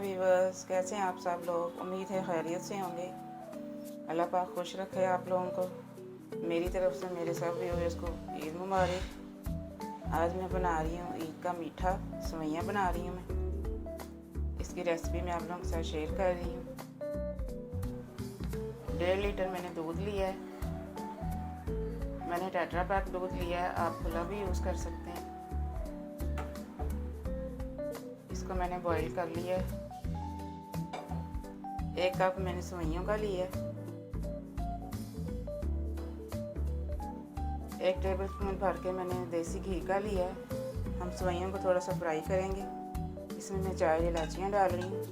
Viewers, कैसे हैं आप सब लोग। उम्मीद है खैरियत से होंगे। अल्लाह पाक खुश रखे आप लोगों को। मेरी तरफ से मेरे सब व्यूअर्स को ईद मुबारक। आज मैं बना रही हूँ ईद का मीठा सेवइयाँ बना रही हूँ मैं। इसकी रेसिपी मैं आप लोगों के साथ शेयर कर रही हूँ। 1.5 लीटर मैंने दूध लिया है। मैंने टेट्रा पैक दूध लिया है, आप खुला भी यूज़ कर सकते हैं। इसको मैंने बॉईल कर लिया है। 1 कप मैंने सेवइयों का लिया है। 1 टेबल स्पून भर के मैंने देसी घी का लिया है। हम सेवइयों को थोड़ा सा फ्राई करेंगे। इसमें मैं 4 इलायचियाँ डाल रही हूँ।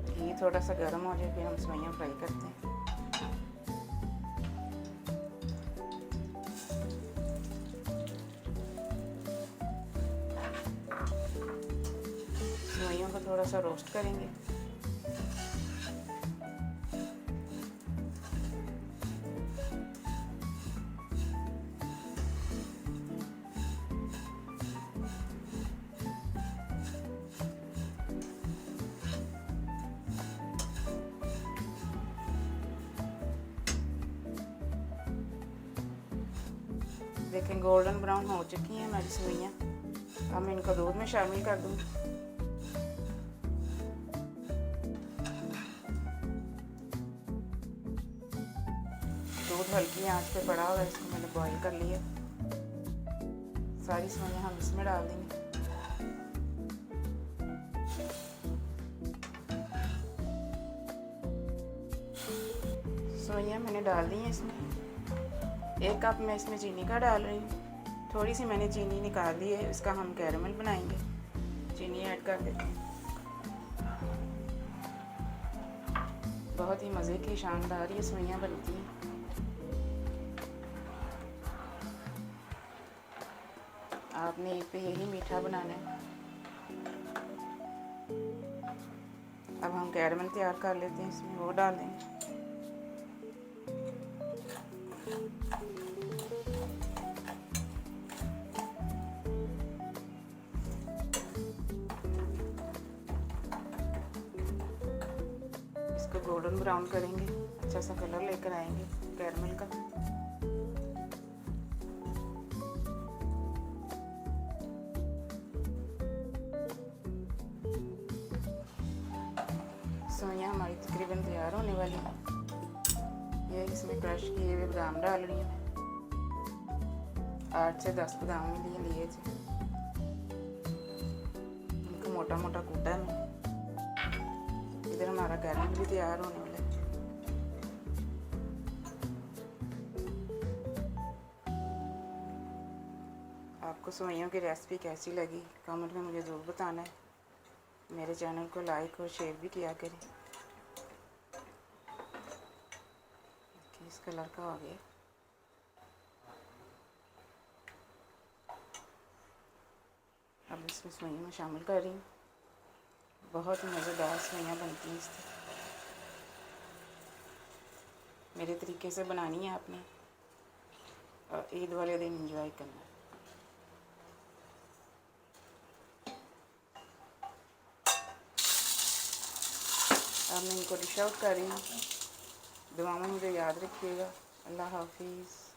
घी थोड़ा सा गर्म हो जाए फिर हम सेवइयाँ फ्राई करते हैं। सेवइयों को थोड़ा सा रोस्ट करेंगे। देखें गोल्डन ब्राउन हो चुकी हैं हमारी सेवइयाँ। अब मैं इनको दूध में शामिल कर दूँगी। दूध हल्की आंच पे पड़ा हुआ है, इसको मैंने बॉईल कर लिया। सारी सेवइयाँ हम इसमें डाल देंगे। सेवइयाँ मैंने डाल दी हैं इसमें। 1 कप मैं इसमें चीनी का डाल रही हूँ। थोड़ी सी मैंने चीनी निकाल ली है, इसका हम कैरमल बनाएंगे। चीनी ऐड कर देते हैं। बहुत ही मज़े की शानदार ये सेवइयाँ बनती हैं। आपने ईद पे यही मीठा बनाना है। अब हम कैरमल तैयार कर लेते हैं, इसमें वो डाल देंगे। इसको गोल्डन ब्राउन करेंगे, अच्छा सा कलर लेकर आएंगे कैरमल का। सेवइयाँ हमारी तकरीबन तैयार होने वाली हैं। ये इसमें क्रश किए हुए बादाम डाल रही हूँ। 8 से 10 बादाम लिए थे। इनको मोटा मोटा कूटा है। इधर हमारा कैरमल भी तैयार होने वाला है। आपको सेवइयों की रेसिपी कैसी लगी कमेंट में मुझे ज़रूर बताना है। मेरे चैनल को लाइक और शेयर भी किया करें। इस कलर का हो गया। अब इसमें सेवइयों में शामिल कर रही हूँ। बहुत ही मज़ेदार सेवइयाँ बनती हैं इससे। मेरे तरीके से बनानी है आपने और ईद वाले दिन एंजॉय करना है। अब मैं इनको डिश आउट कर रही हूँ। दुआ में मुझे याद रखिएगा। अल्लाह हाफिज़।